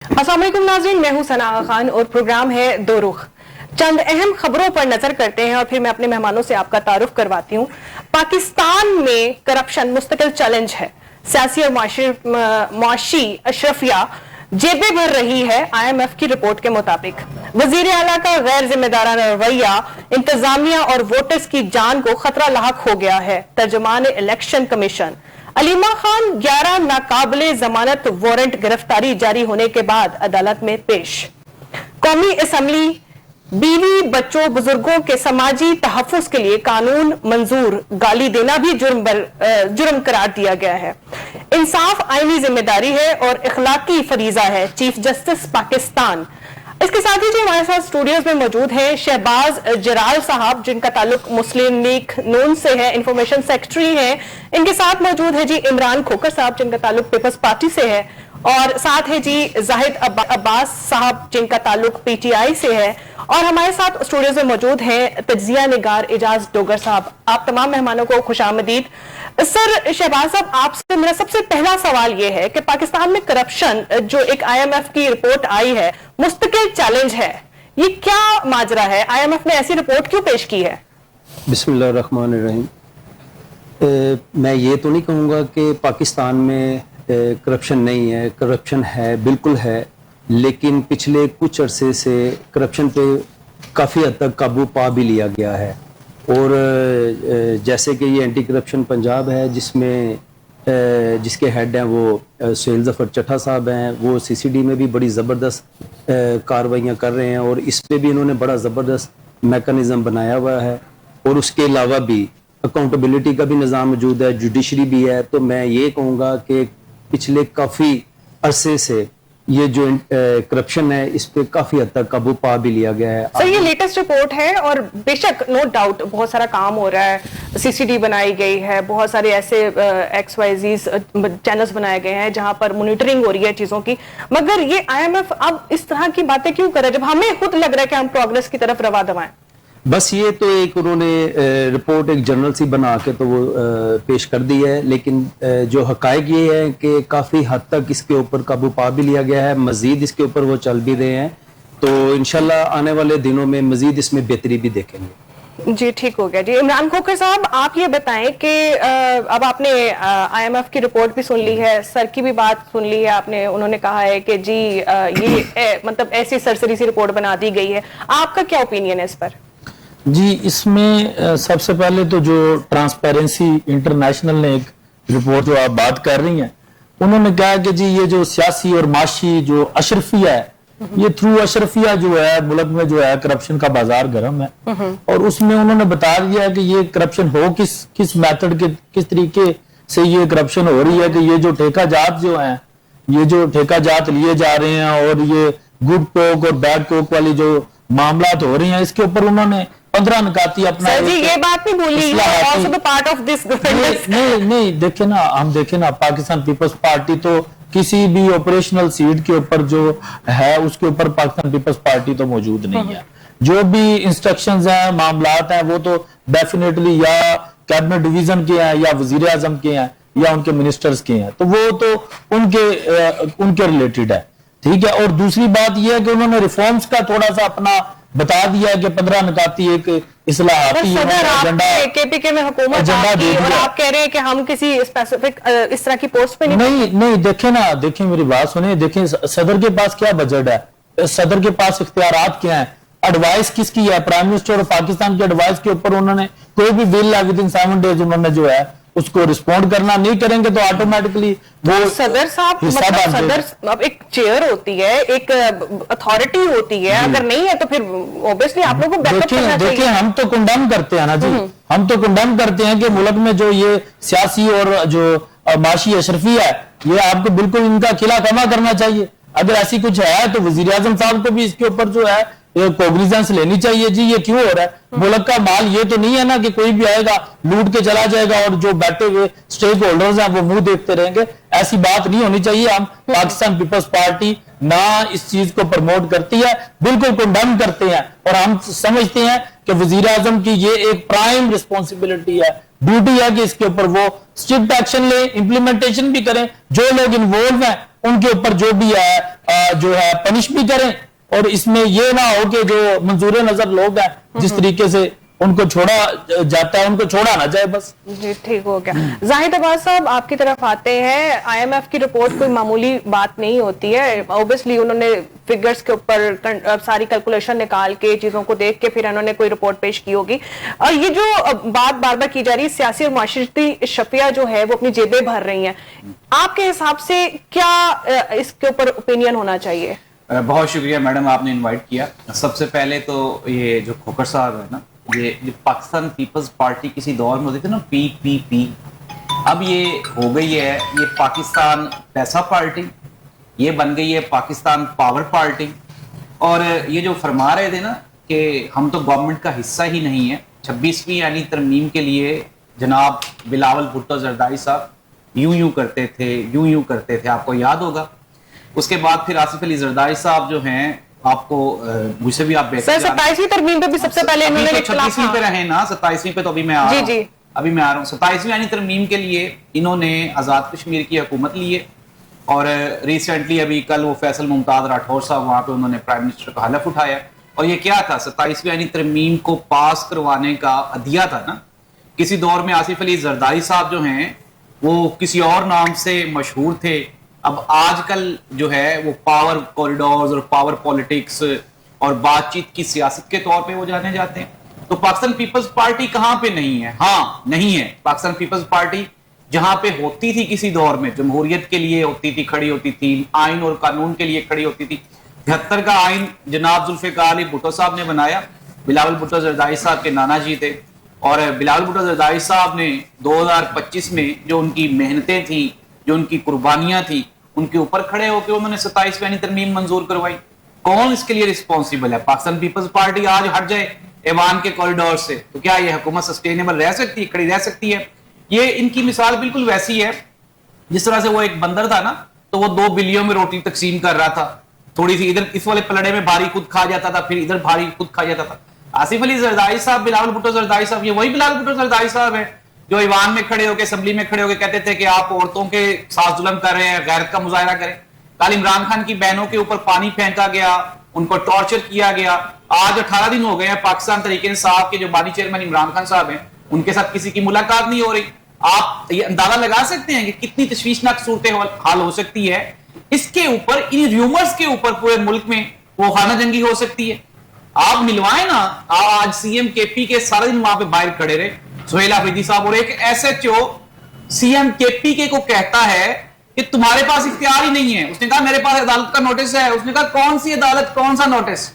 अस्सलाम वालेकुम नाज़रीन, मैं हूं सना खान और प्रोग्राम है दो रुख। चंद अहम खबरों पर नजर करते हैं और फिर मैं अपने मेहमानों से आपका तारुफ करवाती हूं। पाकिस्तान में करप्शन मुस्तकिल चैलेंज है। सियासी और मुआशी अशरफिया जेबें भर रही है। IMF की रिपोर्ट के मुताबिक वजीर आला का गैर जिम्मेदाराना रवैया इंतजामिया और वोटर्स की जान को खतरा लाहक हो गया है। तर्जुमान इलेक्शन कमीशन अलीमा खान 11 नाकाबिले जमानत वारंट गिरफ्तारी जारी होने के बाद अदालत में पेश। कौमी असम्बली बीवी बच्चों बुजुर्गों के समाजी तहफ्फुज के लिए कानून मंजूर, गाली देना भी जुर्म करार दिया गया है। इंसाफ आईनी जिम्मेदारी है और इखलाकी फरीजा है, चीफ जस्टिस पाकिस्तान। इसके साथ ही जो हमारे साथ स्टूडियोज में मौजूद हैं शहबाज जराल साहब, जिनका ताल्लुक मुस्लिम लीग नून से है, इंफॉर्मेशन सेक्रेटरी हैं। इनके साथ मौजूद है जी इमरान खोकर साहब, जिनका ताल्लुक पीपल्स पार्टी से है, और साथ है जी जाहिद अब्बास साहब, जिनका ताल्लुक PTI से है। और हमारे साथ स्टूडियोज में मौजूद हैं तज्जिया निगार एजाज डोगर साहब। आप तमाम मेहमानों को खुशामदीद। सर शहबाज साहब, आपसे मेरा सबसे पहला सवाल यह है कि पाकिस्तान में करप्शन जो एक IMF की रिपोर्ट आई है मुस्तकिल चैलेंज है, ये क्या माजरा है? IMF ने ऐसी रिपोर्ट क्यों पेश की है? बिस्मिल्लाहिर्रहमानिर्रहीम। मैं ये तो नहीं कहूँगा कि पाकिस्तान में करप्शन नहीं है, करप्शन है, बिल्कुल है, लेकिन पिछले कुछ अरसे से करप्शन पे काफ़ी हद तक काबू पा भी लिया गया है। और जैसे कि ये एंटी करप्शन पंजाब है, जिसमें जिसके हेड हैं वो सुहेल ज़फ़र चट्टा साहब हैं, वो CCD में भी बड़ी ज़बरदस्त कार्रवाइयाँ कर रहे हैं और इस पे भी इन्होंने बड़ा ज़बरदस्त मैकेनिज़्म बनाया हुआ है। और उसके अलावा भी अकाउंटेबिलिटी का भी निज़ाम मौजूद है, जुडिशरी भी है। तो मैं ये कहूँगा कि पिछले काफ़ी अरसे से ये जो करप्शन है इस पे काफी हद तक काबू पा भी लिया गया है। सर ये लेटेस्ट रिपोर्ट है और बेशक नो डाउट बहुत सारा काम हो रहा है, CCD बनाई गई है, बहुत सारे ऐसे XYZ चैनल्स बनाए गए हैं जहां पर मॉनिटरिंग हो रही है चीजों की, मगर ये IMF अब इस तरह की बातें क्यों कर रहा है जब हमें खुद लग रहा है कि हम प्रोग्रेस की तरफ रवा दवाएं? बस ये तो एक उन्होंने रिपोर्ट एक जर्नल सी बना के तो वो पेश कर दी है, लेकिन जो हकायक ये है कि काफ़ी हद तक इसके ऊपर काबू पा भी लिया गया है, मज़ीद इसके ऊपर वो चल भी रहे हैं। तो इंशाल्लाह आने वाले दिनों में मज़ीद इसमें बेहतरी भी देखेंगे। जी ठीक हो गया जी। इमरान खोकर साहब, आप ये बताएं कि अब आपने IMF की रिपोर्ट भी सुन ली है, सर की भी बात सुन ली है आपने, उन्होंने कहा है कि जी ये मतलब ऐसी सरसरी सी रिपोर्ट बना दी गई है। आपका क्या ओपिनियन है इस पर? जी, इसमें सबसे पहले तो जो ट्रांसपेरेंसी इंटरनेशनल ने एक रिपोर्ट जो आप बात कर रही हैं, उन्होंने कहा कि जी ये जो सियासी और माशी जो अशरफिया है, ये थ्रू अशरफिया जो है मुल्क में जो है करप्शन का बाजार गर्म है। और उसमें उन्होंने बता दिया है कि ये करप्शन हो किस मेथड के किस तरीके से ये करप्शन हो रही है, कि ये जो ठेका जात जो है, ये जो ठेका जात लिए जा रहे हैं और ये गुड कोक और बैड कोक वाली जो मामलात हो रही हैं, इसके ऊपर उन्होंने 15 निकाती अपना। सर जी ये बात नहीं भूली, also the part of this नहीं देखे ना, हम देखे ना, पाकिस्तान पीपल्स पार्टी तो किसी भी ऑपरेशनल सीट के ऊपर जो है उसके ऊपर पाकिस्तान पीपल्स पार्टी तो मौजूद नहीं है। जो भी इंस्ट्रक्शंस हैं, मामलात हैं, वो तो डेफिनेटली या कैबिनेट डिवीजन के हैं या वजीर आजम के हैं या उनके मिनिस्टर्स के हैं, तो वो तो उनके रिलेटेड है, ठीक है। और दूसरी बात यह है कि उन्होंने रिफॉर्म्स का थोड़ा सा अपना बता दिया कि 15 निकाती एक इस्लाहाती एजेंडा KPK में हुकूमत एजेंडा दे दिया। और आप कह रहे हैं कि हम किसी स्पेसिफिक इस तरह की पोस्ट पे नहीं देखें मेरी बात सुने, देखें सदर के पास क्या बजट है, सदर के पास इख्तियारात क्या है, एडवाइस किसकी है, प्राइम मिनिस्टर और पाकिस्तान की एडवाइस के ऊपर उन्होंने कोई भी बिल है विद इन 7 डेज उन्होंने जो है उसको रिस्पॉन्ड करना नहीं करेंगे तो ऑटोमेटिकली वो सदर साहब मतलब सदर अब एक चेयर होती है, एक अथॉरिटी होती है, अगर नहीं है तो फिर ऑब्वियसली आप लोगों को बैकअप करना चाहिए। देखिए हम तो कंडेम करते हैं ना जी, हम तो कंडेम करते हैं कि मुल्क में जो ये सियासी और जो माशी अशरफी है, ये आपको बिल्कुल इनका खिला कमा करना चाहिए। अगर ऐसी कुछ है तो वजीर आजम साहब को भी इसके ऊपर जो है कोग्निजेंस लेनी चाहिए। जी ये क्यों हो रहा है? मुल्क का माल ये तो नहीं है ना कि कोई भी आएगा लूट के चला जाएगा और जो बैठे हुए स्टेक होल्डर्स हैं वो मुंह देखते रहेंगे, ऐसी बात नहीं होनी चाहिए। हम पाकिस्तान पीपल्स पार्टी ना इस चीज को प्रमोट करती है, बिल्कुल कंडेम करते हैं और हम समझते हैं कि वजीर आजम की ये एक प्राइम रिस्पॉन्सिबिलिटी है ड्यूटी है कि इसके ऊपर वो स्ट्रिक्ट एक्शन ले, इंप्लीमेंटेशन भी करें, जो लोग इन्वॉल्व हैं उनके ऊपर जो भी है जो है पनिश भी करें, और इसमें ये ना हो कि जो मंजूर नजर लोग हैं जिस तरीके से उनको छोड़ा जाता है उनको छोड़ा ना जाए बस। जी ठीक हो गया। जाहिद अब्बास साहब आपकी तरफ आते हैं। आईएमएफ की रिपोर्ट कोई मामूली बात नहीं होती है। ऑब्वियसली उन्होंने फिगर्स के ऊपर सारी कैलकुलेशन निकाल के चीजों को देख के फिर उन्होंने कोई रिपोर्ट पेश की होगी। और ये जो बात बार बार की जा रही है सियासी और माशरती शफिया जो है वो अपनी जेबें भर रही हैं, आपके हिसाब से क्या इसके ऊपर ओपिनियन होना चाहिए? बहुत शुक्रिया मैडम, आपने इनवाइट किया। सबसे पहले तो ये जो खोखर साहब है ना, ये पाकिस्तान पीपल्स पार्टी किसी दौर में होती थी ना, PPP, अब ये हो गई है ये पाकिस्तान पैसा पार्टी, ये बन गई है पाकिस्तान पावर पार्टी। और ये जो फरमा रहे थे ना कि हम तो गवर्नमेंट का हिस्सा ही नहीं है, 26वीं यानी तरमीम के लिए जनाब बिलावल भुट्टो जरदारी साहब यूं करते थे, यूं करते थे, आपको याद होगा। उसके बाद फिर आसिफ अली जरदारी साहब जो हैं, आपको मुझसे भी आप बेहतर 27वीं तरमीम पे भी सबसे पहले इन्होंने 26वीं पे रहे ना, 27वीं पे तो अभी मैं आ रहा हूं। अभी मैं आ रहा हूँ 27वीं यानी तरमीम के लिए इन्होंने आजाद कश्मीर की हुकूमत ली है। और रिसेंटली अभी कल वो फैसल मुमताज राठौर साहब वहां पे उन्होंने प्राइम मिनिस्टर का हलफ उठाया। और ये क्या था, 27वीं यानी तरमीम को पास करवाने का अदिया था ना। किसी दौर में आसिफ अली जरदारी साहब जो हैं वो किसी और नाम से मशहूर थे, अब आजकल जो है वो पावर कॉरिडोर्स और पावर पॉलिटिक्स और बातचीत की सियासत के तौर पे वो जाने जाते हैं। तो पाकिस्तान पीपल्स पार्टी कहां पे नहीं है? हाँ नहीं है। पाकिस्तान पीपल्स पार्टी जहां पे होती थी किसी दौर में, जमहूरियत के लिए होती थी, खड़ी होती थी, आइन और कानून के लिए खड़ी होती थी। 73 का आइन जनाब जुल्फिकार अली भुट्टो साहब ने बनाया, बिलावल भुट्टो जरदारी साहब के नाना जी थे। और बिलावल भुट्टो जरदारी साहब ने 2025 में जो उनकी मेहनतें थी, जो उनकी कुर्बानियां थी, उनके ऊपर खड़े होकर उन्होंने 27वीं यानी तरमीम मंजूर करवाई। कौन इसके लिए रिस्पॉन्सिबल है? पाकिस्तान पीपल्स पार्टी आज हट जाए ऐवान के कॉरिडोर से तो क्या ये हुकूमत सस्टेनेबल रह सकती है, खड़ी रह सकती है? ये इनकी मिसाल बिल्कुल वैसी है जिस तरह से वो एक बंदर था ना, तो वो 2 बिल्लियों में रोटी तकसीम कर रहा था। थोड़ी सी इधर इस वाले पलड़े में भारी खुद खा जाता था, फिर इधर भारी खुद खा जाता था। आसिफ अली जरदारी साहब, बिलावल भुट्टो जरदारी साहब, ये वही बिलावल भुट्टो जरदारी साहब है जो ईवान में खड़े होकर, असेंबली में खड़े होकर कहते थे कि आप औरतों के साथ जुल्म कर रहे हैं, गैरत का मुजाहरा करें। कल इमरान खान की बहनों के ऊपर पानी फेंका गया, उनको टॉर्चर किया गया। आज 18 दिन हो गए हैं पाकिस्तान तहरीक इंसाफ के जो बानी चेयरमैन इमरान खान साहब हैं, उनके साथ किसी की मुलाकात नहीं हो रही। आप ये अंदाजा लगा सकते हैं कि कितनी तशवीशनाक सूरत हाल हो सकती है। इसके ऊपर, इन र्यूमर्स के ऊपर पूरे मुल्क में वो खाना जंगी हो सकती है। आप मिलवाए ना, आज सीएम केपी के सारा दिन वहां पे बाहर खड़े रहे सुहेल अफरीदी साहब, और एक एसएचओ सीएम केपी को कहता है कि तुम्हारे पास इख्तियार ही नहीं है। उसने कहा मेरे पास अदालत का नोटिस है। उसने कहा कौन सी अदालत, कौन सा नोटिस?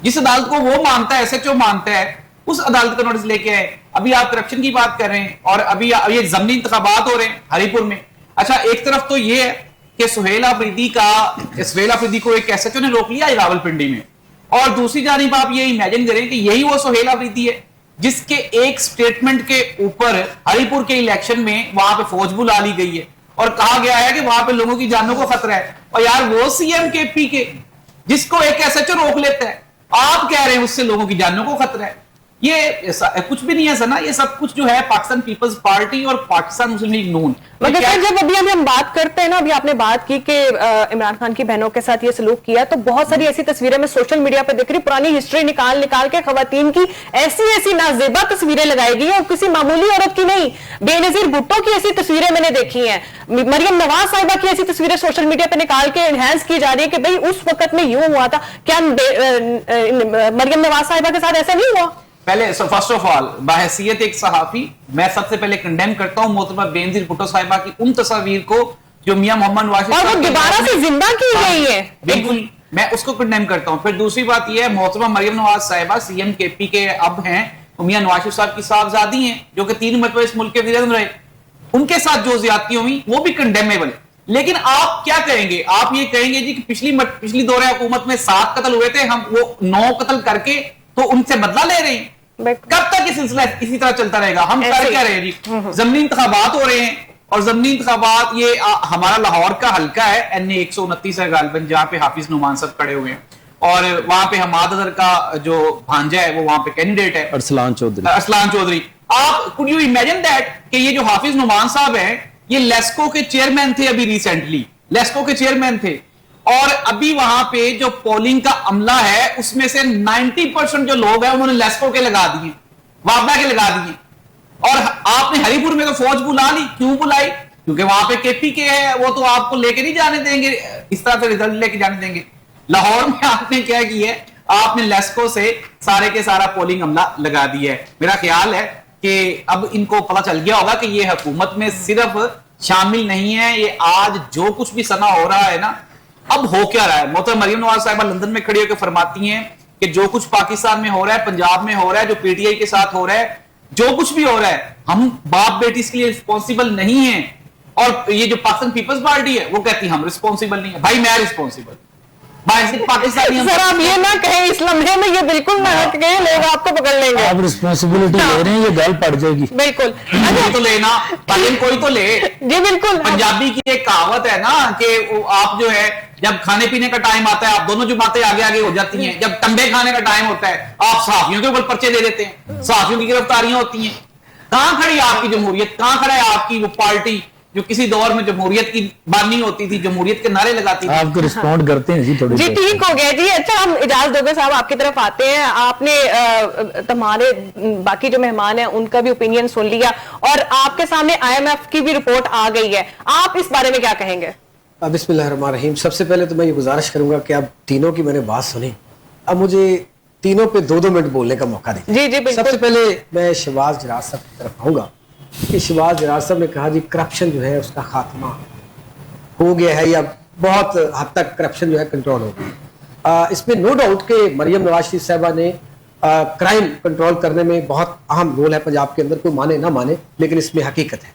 जिस अदालत को वो मानता है, एसएचओ मानता है, उस अदालत का नोटिस लेके आए। अभी आप करप्शन की बात कर रहे हैं और अभी ये ज़मीनी इंतखाबात हो रहे हैं हरीपुर में। अच्छा, एक तरफ तो ये है कि सुहेल अफरीदी को एक एसएचओ ने रोक लिया रावलपिंडी में, और दूसरी जानिब आप ये इमेजिन करें कि यही वो सुहेल अफरीदी है जिसके एक स्टेटमेंट के ऊपर हरीपुर के इलेक्शन में वहां पे फौज बुला ली गई है और कहा गया है कि वहां पे लोगों की जानों को खतरा है। और यार वो सीएम केपी के जिसको एक एसएचओ रोक लेता है, आप कह रहे हैं उससे लोगों की जानों को खतरा है। ये कुछ भी नहीं है सना, ये सब कुछ जो है पाकिस्तान पीपल्स पार्टी और पाकिस्तान मुस्लिम लीग नून। मगर सर जब अभी हम बात करते हैं ना, अभी आपने बात की कि इमरान खान की बहनों के साथ ये सलूक किया, तो बहुत सारी ऐसी तस्वीरें मैं सोशल मीडिया पर देख रही, पुरानी हिस्ट्री निकाल के खवातीन की ऐसी नाजेबा तस्वीरें लगाई गई और किसी मामूली औरत की नहीं, बेनजीर भुट्टो की ऐसी तस्वीरें मैंने देखी हैं, मरियम नवाज साहिबा की ऐसी तस्वीरें सोशल मीडिया पर निकाल के एनहांस की जा रही है कि भाई उस वक्त में यूं हुआ था। क्या मरियम नवाज साहिबा के साथ ऐसा नहीं हुआ? पहले फर्स्ट ऑफ ऑल बहैसियत एक सहाफी मैं सबसे पहले कंडेम करता हूं मोहतरमा बेनजीर भुट्टो साहिबा की उन तस्वीर को जो मियां मोहम्मद नवाज और वो दोबारा से जिंदा की गई है। बिल्कुल, मैं उसको कंडेम करता हूं। फिर दूसरी बात यह है, मोहतरमा मरियम नवाज साहिबा सीएम केपी के अब हैं, मियां नवाज शरीफ साहब की साहबजादी हैं जो कि 3 मरतबा इस मुल्क के वज़ीर आज़म रहे। उनके साथ जो ज्यादतियां हुई वो भी कंडेमेबल। लेकिन आप क्या कहेंगे? आप ये कहेंगे जी कि पिछली दौरे हुकूमत में 7 कत्ल हुए थे, हम वो 9 कत्ल करके तो उनसे बदला ले रहे हैं। कब तक ये सिलसिला इसी तरह चलता रहेगा? हम कर क्या रहे हैं जी? ज़मीनी इंतखाबात हो रहे हैं और ज़मीनी इंतखाबात ये हमारा लाहौर का हल्का है NA 129 है गालिबन, जहां पे हाफिज नुमान साहब खड़े हुए हैं और वहां पे हमाद अजहर का जो भांजा है वो वहां पे कैंडिडेट है, अरसलान चौधरी। आप कुड यू इमेजिन दैट कि ये जो हाफिज नुमान साहब हैं ये लेस्को के चेयरमैन थे, अभी रिसेंटली लेस्को के चेयरमैन थे, और अभी वहां पे जो पोलिंग का अमला है उसमें से 90% जो लोग हैं उन्होंने लेस्को के लगा दिए, वापडा के लगा दिए। और आपने हरिपुर में तो फौज बुला ली, क्यों बुलाई? क्योंकि वहां पे केपी के है, वो तो आपको लेके नहीं जाने देंगे, इस तरह से रिजल्ट लेके जाने देंगे। लाहौर में आपने क्या किया है, आपने लेस्को से सारे के सारा पोलिंग अमला लगा दिया है। मेरा ख्याल है कि अब इनको पता चल गया होगा कि ये हुकूमत में सिर्फ शामिल नहीं है, ये आज जो कुछ भी सना हो रहा है ना, अब हो क्या रहा है। मोहतरम मरियम नवाज साहिबा लंदन में खड़ी होकर फरमाती हैं कि जो कुछ पाकिस्तान में हो रहा है, पंजाब में हो रहा है, जो पीटीआई के साथ हो रहा है, जो कुछ भी हो रहा है, हम बाप बेटी इसके लिए रिस्पॉन्सिबल नहीं है। और ये जो पाकिस्तान पीपल्स पार्टी है वो कहती है हम रिस्पॉन्सिबल नहीं है। भाई मैं रिस्पॉन्सिबल, पाकिस्तानी सर आप ये ना कहें, इस लम्हे में ये बिल्कुल ना कहें, लोग आपको पकड़ लेंगे। आप रिस्पॉन्सिबिलिटी ले रहे हैं, ये गल पड़ जाएगी। बिल्कुल कोई तो लेना, तालीम कोई तो ले। जी बिल्कुल। पंजाबी की एक कहावत है ना कि आप जो है जब खाने पीने का टाइम आता है आप दोनों जमातें आगे आगे हो जाती हैं, जब टंबे खाने का टाइम होता है आप सहाफियों के ऊपर पर्चे दे देते हैं, सहाफियों की गिरफ्तारियां होती हैं। कहां खड़ी आपकी जमहूरियत, कहां खड़ा है आपकी वो पार्टी जो किसी दौर में जमहूरियत की बानी होती थी, जमहूरियत के नारे लगाती थी? आपको रिस्पॉन्ड करते हैं जी थोड़ी जी ठीक हो गया जी। अच्छा हम इजाजत दोगे साहब आपकी तरफ आते हैं। आपने तुम्हारे बाकी जो मेहमान हैं उनका भी ओपिनियन सुन लिया और आपके सामने IMF की भी रिपोर्ट आ गई है, आप इस बारे में क्या कहेंगे? बिस्मिल्लाहिर्रहमानिर्रहीम। सबसे पहले तो मैं ये गुजारिश करूंगा कि अब तीनों की मैंने बात सुनी, अब मुझे तीनों पे 2-2 मिनट बोलने का मौका दें। जी जी बिल्कुल। सबसे पहले मैं शहबाज जरार साहब की तरफ आऊंगा कि शहबाज जरार साहब ने कहा जी करप्शन जो है उसका खात्मा हो गया है या बहुत हद तक करप्शन जो है कंट्रोल हो गया। इसमें नो डाउट कि मरियम नवाज शरीफ साहबा ने क्राइम कंट्रोल करने में बहुत अहम रोल है पंजाब के अंदर, कोई माने ना माने लेकिन इसमें हकीकत है।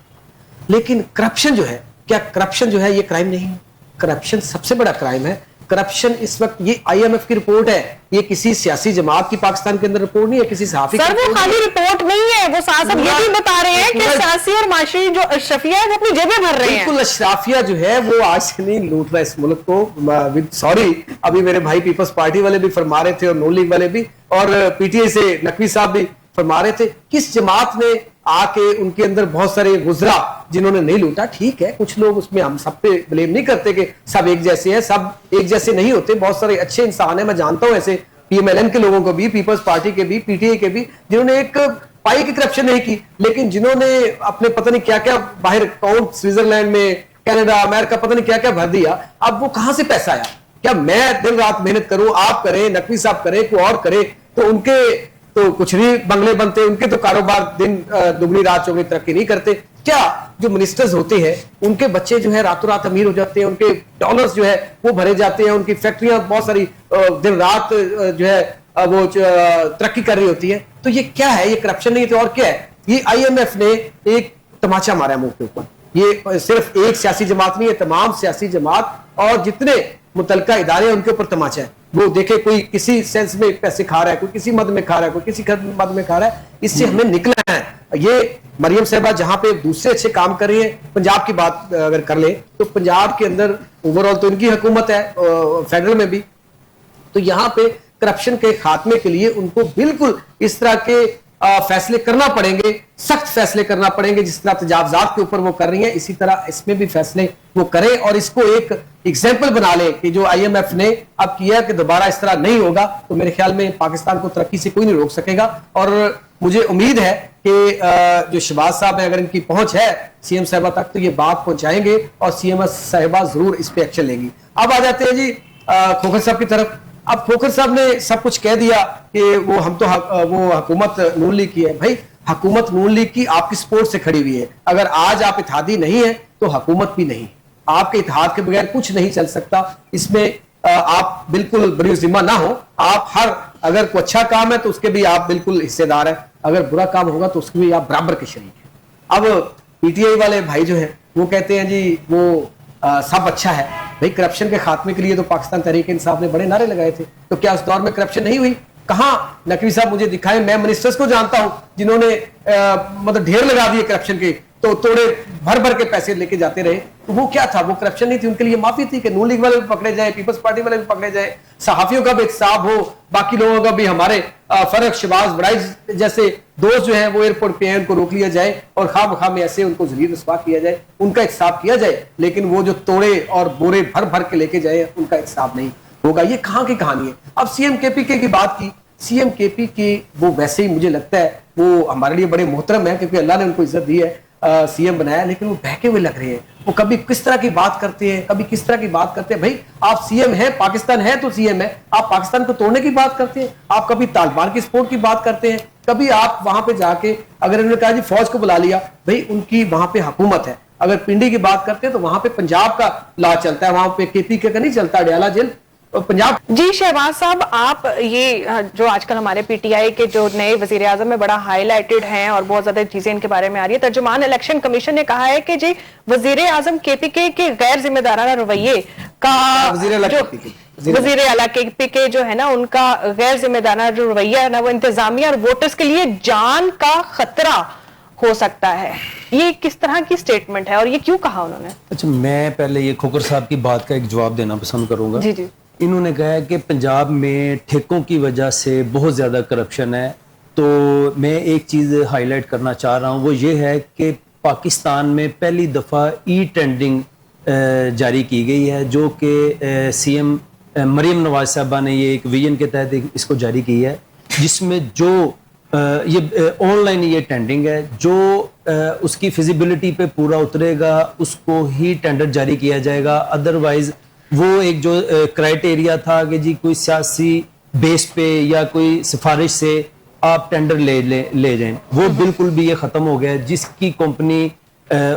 लेकिन करप्शन जो है, क्या करप्शन जो है ये क्राइम नहीं है? करप्शन सबसे बड़ा क्राइम है। करप्शन इस वक्त, ये IMF की रिपोर्ट है, ये किसी सियासी जमात की पाकिस्तान के अंदर रिपोर्ट नहीं है, किसी सहाफी सर वो खाली रिपोर्ट नहीं है, वो साथ साथ ये भी बता रहे हैं कि सियासी और माशी जो अशरफिया है वो अपनी जेबें भर रहे हैं। बिल्कुल, अशराफिया जो है वो आज से नहीं लूट रहा इस मुल्क को। सॉरी, अभी मेरे भाई पीपल्स पार्टी वाले भी फरमा रहे थे और नून लीग वाले भी, और PTI से नकवी साहब भी फरमा रहे थे, किस जमात ने आके उनके अंदर बहुत सारे गुजरा जिन्होंने नहीं लूटा। ठीक है, कुछ लोग उसमें, हम सब पे ब्लेम नहीं करते कि सब एक जैसे हैं, सब एक जैसे नहीं होते, बहुत सारे अच्छे इंसान हैं। मैं जानता हूं ऐसे PMLN के लोगों को भी, पीपल्स पार्टी के भी, PTI के भी, जिन्होंने एक पाई की करप्शन नहीं की, लेकिन जिन्होंने अपने पता नहीं क्या क्या बाहर अकाउंट स्विट्जरलैंड में, कनाडा, अमेरिका, पता नहीं क्या क्या भर दिया। अब वो कहां से पैसा आया? क्या मैं दिन रात मेहनत करूं, आप करें, नकवी साहब करें, कोई और करे, तो उनके तो कुछ नहीं बंगले बनते, उनके तो कारोबार दिन दुगनी रात चौगनी तरक्की नहीं करते। क्या जो मिनिस्टर्स होते हैं उनके बच्चे जो है रातों रात अमीर हो जाते हैं, उनके डॉलर्स जो है वो भरे जाते हैं, उनकी फैक्ट्रियां बहुत सारी दिन रात जो है वो तरक्की कर रही होती है। तो ये क्या है? ये करप्शन नहीं तो और क्या है? ये IMF ने एक तमाचा मारा मुंह के ऊपर। ये सिर्फ एक सियासी जमात नहीं है, तमाम सियासी जमात और जितने मुतलका इदारे हैं उनके ऊपर तमाचा है। वो देखे, कोई किसी सेंस में पैसे खा रहा है, कोई किसी मद में खा रहा है, कोई किसी मद में खा रहा है, इससे हमें निकलना है। ये मरियम साहबा जहां पे दूसरे अच्छे काम कर रही है, पंजाब की बात अगर कर ले तो पंजाब के अंदर ओवरऑल तो इनकी हुकूमत है, फेडरल में भी, तो यहां पे करप्शन के खात्मे के लिए उनको बिल्कुल इस तरह के फैसले करना पड़ेंगे, सख्त फैसले करना पड़ेंगे। जिस तरह तजावजात के ऊपर वो कर रही है, इसी तरह इसमें भी फैसले वो करें और इसको एक एग्जाम्पल बना ले कि जो IMF ने अब किया कि दोबारा इस तरह नहीं होगा, तो मेरे ख्याल में पाकिस्तान को तरक्की से कोई नहीं रोक सकेगा। और मुझे उम्मीद है कि जो शहबाज साहब है, अगर इनकी पहुंच है CM साहिबा तक, तो ये बात पहुंचाएंगे और CM साहिबा जरूर इस पर एक्शन लेंगी। अब आ जाते हैं जी खोखर साहब की तरफ। अब खोखर साहब ने सब कुछ कह दिया कि वो हम तो वो हुकूमत नून लीग की है। भाई हुकूमत नून लीग की आपकी सपोर्ट से खड़ी हुई है। अगर आज आप इत्तेहादी नहीं है तो हुकूमत भी नहीं। आपके इत्तेहाद के बगैर कुछ नहीं चल सकता। इसमें आप बिल्कुल बड़ी जिम्मा ना हो। आप अगर कोई अच्छा काम है तो उसके भी आप बिल्कुल हिस्सेदार है, अगर बुरा काम होगा तो उसके भी आप बराबर के शरीक है। अब PTI वाले भाई जो है वो कहते हैं जी वो सब अच्छा है। भाई करप्शन के खात्मे के लिए तो पाकिस्तान तहरीक इंसाफ ने बड़े नारे लगाए थे, तो क्या उस दौर में करप्शन नहीं हुई? कहां नकवी साहब मुझे दिखाएं। मैं मिनिस्टर्स को जानता हूं जिन्होंने मतलब ढेर लगा दिए करप्शन के, तो तोड़े भर भर के पैसे लेके जाते रहे। तो वो क्या था? वो करप्शन नहीं थी, उनके लिए माफी थी कि नून लीग वाले भी पकड़े जाए, पीपल्स पार्टी वाले भी पकड़े जाए, सहाफियों का भी एहतसाब हो, बाकी लोगों का भी, हमारे फर्क, शबाज बड़ाई जैसे दोस्त जो है वो एयरपोर्ट पे हैं, उनको रोक लिया जाए और खाम में ऐसे उनको जलील रुसवा किया जाए, उनका इंसाफ किया जाए, लेकिन वो जो तोड़े और बोरे भर भर के लेके जाए उनका इंसाफ नहीं होगा। ये कहाँ की कहानी है? अब सीएम केपीके की बात की, सीएम केपीके वो वैसे ही मुझे लगता है वो हमारे लिए बड़े मोहतरम है क्योंकि अल्लाह ने उनको इज्जत दी है, सीएम बनाया, लेकिन वो बहके हुए लग रहे हैं। वो कभी किस तरह की बात करते हैं, कभी किस तरह की बात करते हैं। भाई आप सीएम हैं, पाकिस्तान है तो सीएम है, आप पाकिस्तान को तोड़ने की बात करते हैं, आप कभी तालिबान की सपोर्ट की बात करते हैं, कभी आप वहां पे जाके अगर उन्होंने कहा जी फौज को बुला लिया, भाई उनकी वहां पे हुकूमत है। अगर पिंडी की बात करते हैं तो वहां पे पंजाब का लॉ चलता है, वहां पे केपीके का नहीं चलता, अडयाला जेल पंजाब। जी शहबाज साहब, आप ये जो आजकल हमारे पीटीआई के जो नए वजीर आजम में बड़ा हाईलाइटेड हैं और बहुत ज्यादा चीजें इनके बारे में आ रही है, तर्जुमान इलेक्शन कमीशन ने कहा है कि जी वजीर आजम केपीके के गैर जिम्मेदाराना रवैये का वजीर आला केपीके जो है ना, उनका गैर जिम्मेदाराना जो रवैया है ना, वो इंतजामिया और वोटर्स के लिए जान का खतरा हो सकता है। ये किस तरह की स्टेटमेंट है और ये क्यों कहा उन्होंने? अच्छा, मैं पहले ये खोकर साहब की बात का एक जवाब देना पसंद करूंगा। जी जी। इन्होंने कहा है कि पंजाब में ठेकों की वजह से बहुत ज़्यादा करप्शन है, तो मैं एक चीज़ हाईलाइट करना चाह रहा हूँ, वो ये है कि पाकिस्तान में पहली दफ़ा ई टेंडरिंग जारी की गई है, जो कि सीएम मरीम नवाज साहबा ने ये एक विजन के तहत इसको जारी की है, जिसमें जो ये ऑनलाइन ये टेंडरिंग है, जो उसकी फिजिबिलिटी पे पूरा उतरेगा उसको ही टेंडर जारी किया जाएगा। अदरवाइज वो एक जो क्राइटेरिया था कि जी कोई सियासी बेस पे या कोई सिफारिश से आप टेंडर ले जाएं, वो बिल्कुल भी ये ख़त्म हो गया। जिसकी कंपनी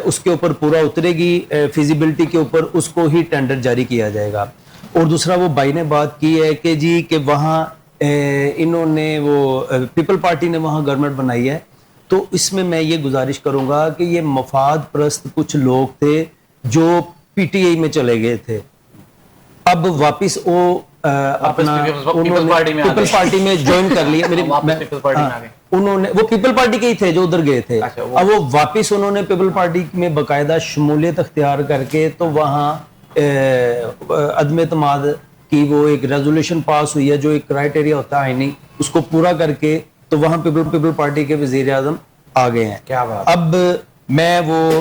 उसके ऊपर पूरा उतरेगी फिजिबिलिटी के ऊपर, उसको ही टेंडर जारी किया जाएगा। और दूसरा वो भाई ने बात की है कि जी कि वहाँ इन्होंने वो पीपल पार्टी ने वहाँ गवर्नमेंट बनाई है, तो इसमें मैं ये गुजारिश करूँगा कि ये मफाद परस्त कुछ लोग थे जो पीटीआई में चले गए थे, अब वापस वो अपना पीपल पार्टी में ज्वाइन कर लिया। उन्होंने वो पीपल पार्टी के ही थे जो उधर गए थे। अब वो वापस उन्होंने पीपल पार्टी में बाकायदा शमूलियत अख्तियार करके, तो वहाँ अदम एतमाद की वो एक रेजोल्यूशन पास हुई है, जो एक क्राइटेरिया होता है नहीं, उसको पूरा करके तो वहाँ पीपल पार्टी के वजीर आजम आ गए हैं। क्या बात। अब मैं वो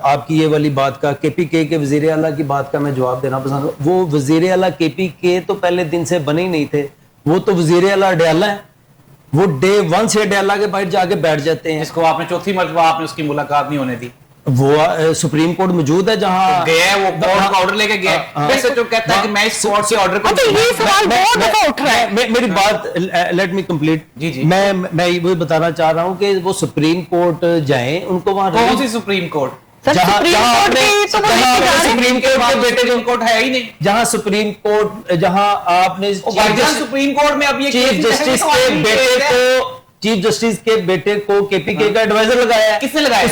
आपकी ये वाली बात का केपीके के वजीर आला की बात का मैं जवाब देना पसंद हूँ। वो वजीर आला केपीके तो पहले दिन से बने ही नहीं थे, वो तो वजीर आला अडयाला है, वो डे 1 से अडयाला के बाहर जाके बैठ जाते हैं। इसको आपने चौथी मरतबा आपने उसकी मुलाकात नहीं होने दी। वो सुप्रीम कोर्ट मौजूद है जहां गया, वो कोर्ट का ऑर्डर लेके गया। वैसे जो कहता है कि मैं इस कोर्ट से ऑर्डर को, ये सवाल बहुत दफा उठ रहा है। मेरी बात लेट मी कंप्लीट। जी जी। मैं वो बताना चाह रहा हूं कि वो सुप्रीम कोर्ट जाएं, उनको वहां कौन सी सुप्रीम कोर्ट? सुप्रीम कोर्ट है ही नहीं। जहां सुप्रीम कोर्ट, जहां आपने सुप्रीम कोर्ट में अब ये चीफ जस्टिस के बेटे को केपीके का एडवाइजर लगाया है। किसने लगाया?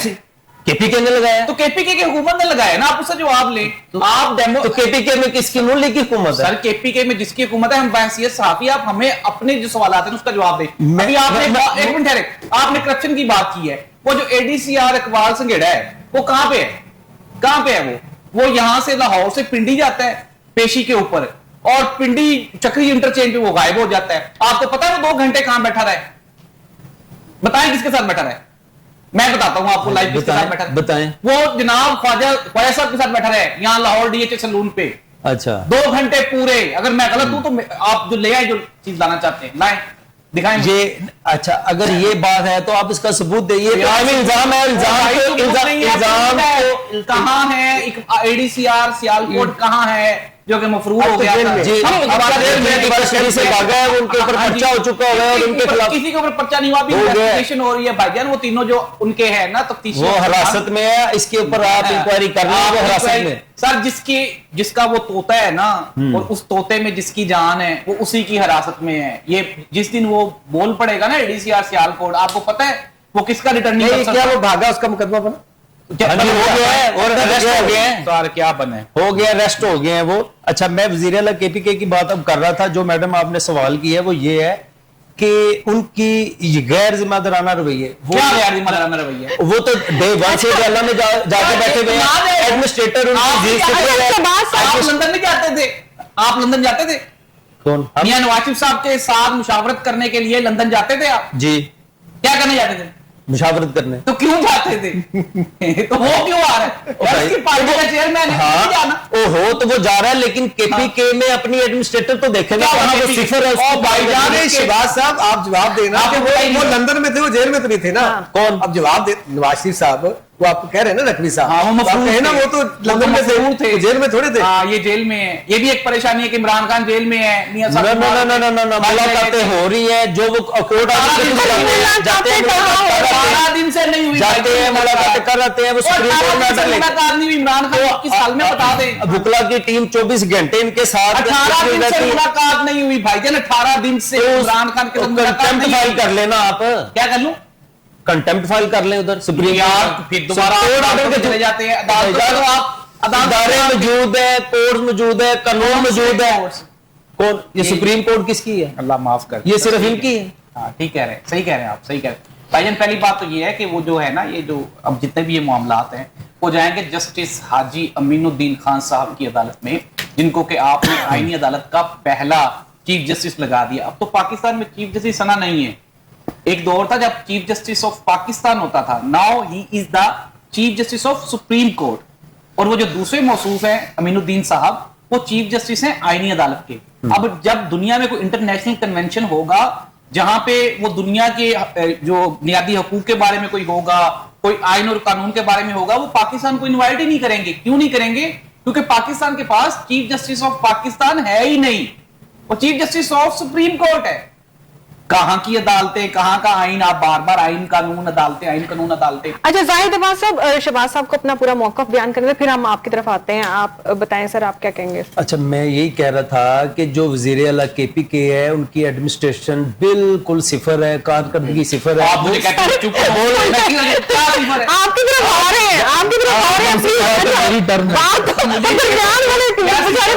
केपीके ने लगाया। तो केपीके की हुकूमत ने लगाया ना, आप उससे जवाब लें। आप डेमो तो केपीके में किसकी मुल्क की हुकूमत है? सर केपीके में जिसकी हुकूमत है, हम बहसियत साफी, आप हमें अपने जो सवाल आते हैं उसका जवाब दें। अभी आपने एक मिनट ठहरे, आपने करप्शन की बात की है। वो जो एडीसीआर इकबाल संघेड़ा है वो कहां पे है? कहां पे है वो यहां से लाहौर से पिंडी जाता है पेशी के ऊपर, और पिंडी चक्री इंटरचेंज पे वो गायब हो जाता है। आपको पता है वो 2 घंटे कहां बैठा रहा है? बताएं किसके साथ बैठा रहा है? मैं बताता हूं आपको लाइव किसके साथ बैठा है। बताएं। वो जनाब ख्वाजा साहब के साथ बैठा रहा है यहां लाहौर डीएचए सैलून पे। अच्छा, 2 घंटे पूरे। अगर मैं गलत हूं तो आप जो ले आए, जो चीज लाना चाहते हैं लाएं, दिखाएं ये। अच्छा, अगर ये बात है तो आप इसका सबूत देइए। इल्जाम है, इल्जाम कहां है? एडीसीआर सियालकोट कहां है जो कि मफरूर हो गया था? जी, से भागा है, उनके ऊपर पर्चा हो चुका है और उनके खिलाफ किसी के ऊपर पर्चा नहीं हुआ, अभी इन्वेस्टिगेशन हो रही है भाईजान। वो तीनों जो उनके हैं ना तफ्तीशी, वो हिरासत में है, इसके ऊपर आप इंक्वायरी कर रहे हैं। वो हिरासत में सर, जिसका वो तोता है ना, और उस तोते में जिसकी जान है, वो उसी की हिरासत में है। ये जिस दिन वो बोल पड़ेगा ना एडीसीआर सियालकोट, आपको पता है वो किसका रिटर्निंग अफसर? क्या वो भागा, उसका मुकदमा बना? हो गया है, और अरेस्ट हो गए हैं। सर क्या बने? हो गया, अरेस्ट हो गए हैं वो। अच्छा, मैं वजीर आला केपीके की बात अब कर रहा था। जो मैडम आपने सवाल की है वो ये है कि उनकी गैर जिम्मेदाराना रवैये, वो क्या गैर जिम्मेदाराना रवैया? वो तो डे 1 से अडयाला में जाके बैठे हुए हैं। एडमिनिस्ट्रेटर आप लंदन नहीं जाते थे? आप लंदन जाते थे? कौन? मियां नवाज शरीफ साहब के साथ मुशावरत करने के लिए लंदन जाते थे आप? जी, क्या करने जाते थे? मुशावरत करने। तो क्यों जाते थे? तो वो क्यों आ रहा है? भाई, उसकी पार्टी का चेयरमैन है, हाँ, नहीं जाना। ओहो, तो वो जा रहा है, लेकिन केपीके में अपनी एडमिनिस्ट्रेटर तो देखेगा, क्या वहाँ वो KPK? सिफर है ओ उसकी। भाईजान शहबाज साहब, आप जवाब देना आपको कि पता ही वो नहीं। लंदन में थे, वो जेल में तो नहीं थे ना। कौन? अब जवाब दे, नवाज शरीफ साहब, वो आपको कह रहे हैं ना नकवी साहब। हाँ, वो आप मफरूर कहे ना, थे। वो तो वो लंदन में मफरूर थे। थे, जेल में थोड़े थे। हाँ, ये जेल में है। ये भी एक परेशानी है कि इमरान खान जेल में है। मियां साहब मुलाकातें हो रही है, जो वो अकोर्ड जाते हैं, कहाँ हो? 12 दिन से नहीं हुई। जाते हैं, मुलाकातें कर रहे हैं, वो सुप्रीम कोर्ट में ऑर्डर लेके। मुलाकात नहीं हुई। इमरान खान किस साल में बता दें। बुकला की टीम 24 घंटे इनके साथ 18 दिन से मुलाकात नहीं हुई भाईजान। 18 दिन से इमरान खान के साथ मुलाकात कंटेम्प्ट नहीं फाइल हुई। कर लेना आप, क्या कर लूं? कंटेम्प्ट फाइल कर लें उधर सुप्रीम यार फिर दोबारा अदालत में चले जाते हैं। अदालत में तो आप इदारे मौजूद है, कोर्ट मौजूद है, कानून मौजूद है। कौन? ये सुप्रीम कोर्ट किसकी है? अल्लाह माफ कर। ये सिर्फ इनकी है। हाँ, ठीक कह रहे हैं, सही कह रहे हैं आप, सही कह रहे हैं भाईजान। पहली बात तो ये है कि वो जो है ना, ये जो अब जितने भी ये मामलात हैं वो जाएंगे जस्टिस हाजी अमीनुद्दीन खान साहब की अदालत में, जिनको कि आपने आईनी अदालत का पहला चीफ जस्टिस लगा दिया। अब तो पाकिस्तान में चीफ जस्टिस सना नहीं है। एक दौर था जब चीफ जस्टिस ऑफ पाकिस्तान होता था। Now he is the chief justice of supreme court. और वो जो दूसरे मौसूफ हैं अमीनुद्दीन साहब, वो चीफ जस्टिस हैं आईनी अदालत के। अब जब दुनिया में कोई इंटरनेशनल कन्वेंशन होगा जहां पे वो दुनिया के जो बुनियादी हकूक के बारे में कोई होगा, कोई आइन और कानून के बारे में होगा, वो पाकिस्तान को इन्वाइट ही नहीं करेंगे। क्यों नहीं करेंगे? क्योंकि पाकिस्तान के पास चीफ जस्टिस ऑफ पाकिस्तान है ही नहीं। वो chief justice of supreme court है। कहां की अदालतें, कहां का आइन, आप बार बार आइन कानून अदालतें, आइन कानून अदालतें। अच्छा, जाहिद अब्बास साहब, शहबाज साहब को अपना पूरा मौकफ बयान करने फिर हम आपकी तरफ आते हैं। आप बताएं सर, आप क्या कहेंगे? अच्छा, मैं यही कह रहा था कि जो वजीर आला केपीके है, उनकी एडमिनिस्ट्रेशन बिल्कुल सिफर है, कारकर्दगी सिफर है। आप मुझे कहते हैं चुप बोल, मैं क्या सिफर है? आपकी तरफ आ रहे हैं, आपकी तरफ आ रहे हैं, please। मेरी टर्न है। बात तो दरमियान वाले बेचारे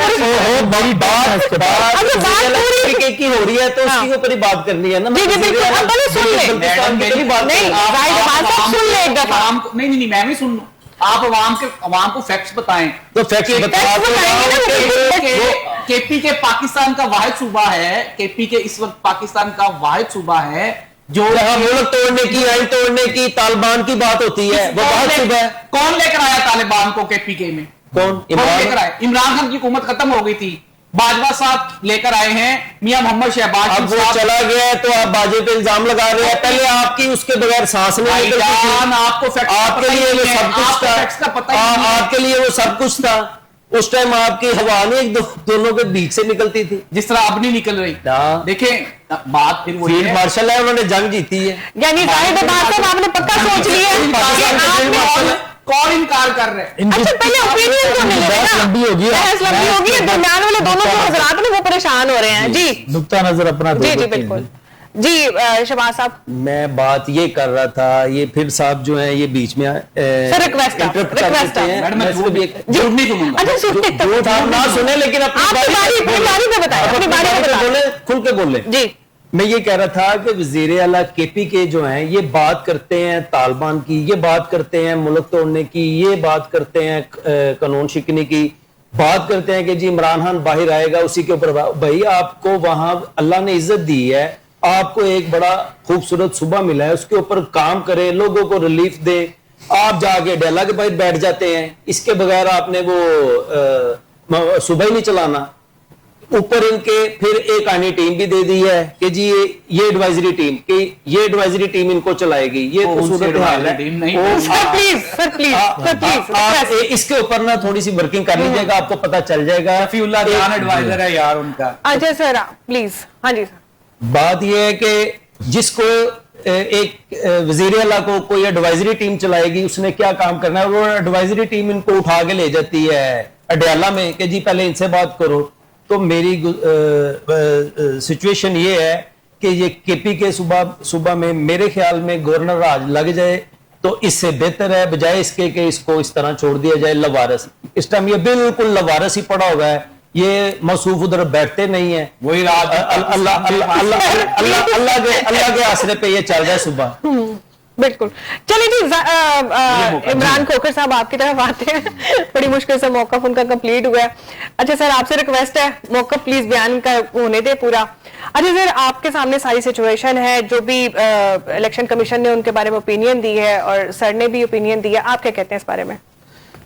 केपीके की हो रही है तो उसके ऊपर ही बात करनी है ना। जी, जी, बिल्कुल। अब पहले सुन लें। नहीं, जाहिद अब्बास साहब सुन लें एक दफा। आवाम को नहीं, मैं भी सुन लूं। आप अवाम को फैक्ट्स बताएं। तो फैक्ट्स केपी के पाकिस्तान का वाहिद सूबा है। केपी के इस वक्त पाकिस्तान का वाहिद सूबा है जो मुल्क तोड़ने की, आइन तोड़ने की, तालिबान की बात होती है, वो बात सुबह है। कौन लेकर आया तालिबान को केपीके में? कौन? लेकर आए? इमरान खान की हुकूमत खत्म हो गई थी, बाजवा साहब लेकर आए हैं, मियां मोहम्मद शहबाज। अब वो चला गया है तो आप बाजे पे इल्जाम लगा रहे हैं। पहले आपकी उसके बगैर सांस नहीं निकलती थी। आपको फैक्ट्स आपके लिए वो सब कुछ था। आपके लिए वो सब कुछ था। उस टाइम आपकी हवा नहीं दोनों के बीच से निकलती थी, जिस तरह अब नहीं निकल रही। देखें बात फिर वही फील्ड है। मार्शल है, उन्होंने जंग जीती है। यानी जाहिद अब्बास साहब, आपने पक्का सोच लिया है। कौन इनकार कर रहे हैं? अच्छा, पहले ओपिनियन तो मिलेगा बहस ना। लंबी होगी। बहस लंबी होगी। दरमियान वाले दोनों जो हजरात हैं वो परेशान हो रहे हैं। जी नुक्ता नजर अपना जी जी बिल्कुल जी। शहबाज साहब, मैं बात ये कर रहा था, ये फिर साहब जो है ये बीच में सर रिक्वेस्ट है। मैडम मैं झूठ नहीं सुनूंगा। अच्छा, सुनते जो आप ना सुने लेकिन अपनी बारी पे बताएं, अपनी बारी पे बताएं। बोले, खुल के बोले। जी, मैं ये कह रहा था कि वजीर आला केपीके जो हैं ये बात करते हैं तालिबान की, ये बात करते हैं मुल्क तोड़ने की, ये बात करते हैं कानून शिकने की, बात करते हैं कि जी इमरान खान बाहर आएगा उसी के ऊपर। भाई आपको वहां अल्लाह ने इज्जत दी है, आपको एक बड़ा खूबसूरत सुबह मिला है, उसके ऊपर काम करें, लोगों को रिलीफ दे। आप जाके डेला के बाहर बैठ जाते हैं, इसके बगैर आपने वो सुबह ही नहीं चलाना। ऊपर इनके फिर एक आनी टीम भी दे दी है कि जी ये एडवाइजरी टीम, कि ये एडवाइजरी टीम इनको चलाएगी। ये तो सूरत हाल है। आप इसके ऊपर ना थोड़ी सी वर्किंग कर लीजिएगा, आपको पता चल जाएगा। रफीउल्लाह जान एडवाइजर है यार उनका। अच्छा सर प्लीज। हाँ जी सर। बात यह है कि जिसको एक वजीर आला को कोई एडवाइजरी टीम चलाएगी, उसने क्या काम करना है? वो एडवाइजरी टीम इनको उठा के ले जाती है अडयाला में कि जी पहले इनसे बात करो। तो मेरी सिचुएशन ये है कि ये केपीके सुबह में मेरे ख्याल में गवर्नर राज लग जाए तो इससे बेहतर है, बजाय इसके कि इसको इस तरह छोड़ दिया जाए लवारस। इस टाइम ये बिल्कुल लवारस ही पड़ा हुआ है, ये मौसूफ उधर बैठते नहीं है। वही राज अल्लाह के आसरे पे ये चल रहा है सुबह। बिल्कुल। चलिए जी, इमरान खोखर साहब आपकी तरफ आते हैं। बड़ी मुश्किल से मौका उनका कंप्लीट हुआ है। अच्छा सर, आपसे रिक्वेस्ट है, मौका प्लीज बयान का होने दे पूरा। अच्छा सर, आपके सामने सारी सिचुएशन है, जो भी इलेक्शन कमीशन ने उनके बारे में ओपिनियन दी है और सर ने भी ओपिनियन दी है, आप क्या कहते हैं इस बारे में?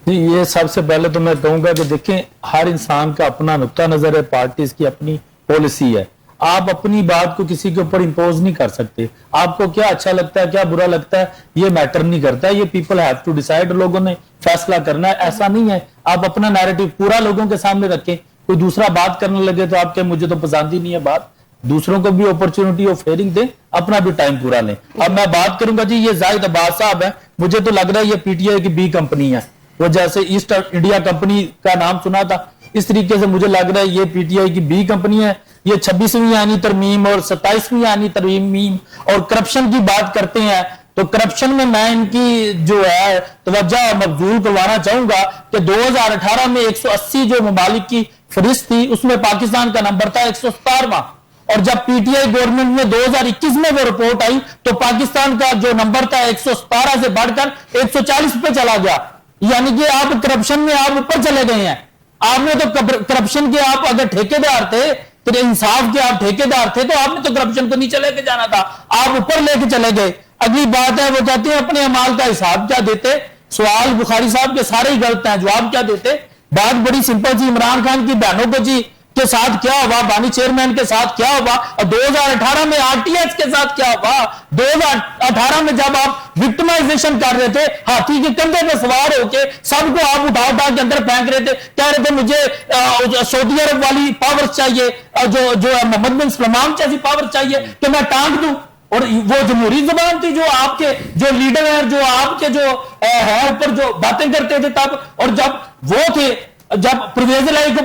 जी, ये सबसे पहले तो मैं कहूंगा कि देखें, हर इंसान का अपना नुक्ता नजर है, पार्टीज की अपनी पॉलिसी है। आप अपनी बात को किसी के ऊपर इंपोज नहीं कर सकते। आपको क्या अच्छा लगता है, क्या बुरा लगता है, ये मैटर नहीं करता है। ये पीपल हैव टू डिसाइड, लोगों ने फैसला करना है। ऐसा नहीं है आप अपना नैरेटिव पूरा लोगों के सामने रखें, कोई दूसरा बात करने लगे तो आपके मुझे तो पसंद ही नहीं है बात। दूसरों को भी अपॉर्चुनिटी ऑफ हेयरिंग दें, अपना भी टाइम पूरा लें। अब मैं बात करूंगा जी, ये जाहिद अब्बास साहब है, मुझे तो लग रहा है ये पीटीआई की बी कंपनी है। वो जैसे ईस्ट इंडिया कंपनी का नाम सुना था, इस तरीके से मुझे लग रहा है ये पीटीआई की बी कंपनी है। ये 26वीं आईनी तरमीम और 27वीं आईनी तरमीम और करप्शन की बात करते हैं, तो करप्शन में मैं इनकी जो है तवज्जो मबजूल करवाना चाहूंगा कि 2018 में 180 जो ममालिक की फहरिस्त थी, उसमें पाकिस्तान का नंबर था 117वां। और जब पीटीआई गवर्नमेंट में 2021 में वो रिपोर्ट आई तो पाकिस्तान का जो नंबर था 117 से बढ़कर 140 पे चला गया। यानी कि आप करप्शन में आप ऊपर चले गए हैं। आपने तो करप्शन के आप अगर ठेकेदार थे, तो इंसाफ के आप ठेकेदार थे, तो आपने तो करप्शन को नीचे लेके जाना था, आप ऊपर लेके चले गए। अगली बात है, वो कहते हैं अपने अमाल का हिसाब क्या देते। सवाल बुखारी साहब के सारे ही गलत हैं, जवाब क्या देते? बात बड़ी सिंपल थी, इमरान खान की बहनों को जी के साथ क्या हुआ, बानी चेयरमैन के साथ क्या हुआ, और 2018 में आरटीएच के साथ क्या हुआ। 2018 में जब आप विक्टिमाइजेशन कर रहे थे, हाथी के कंधे पे सवार होके सबको आप उठा उठा के अंदर फेंक रहे थे, कह रहे थे मुझे सऊदी अरब वाली पावर चाहिए, जो है मोहम्मद बिन सलमान जैसी पावर चाहिए कि मैं टांग दूं। और वो जमहूरी जुबान थी जो आपके जो लीडर है, जो आपके जो है ऊपर जो बातें करते थे तब। और जब वो थे, जब परवेज इलाही को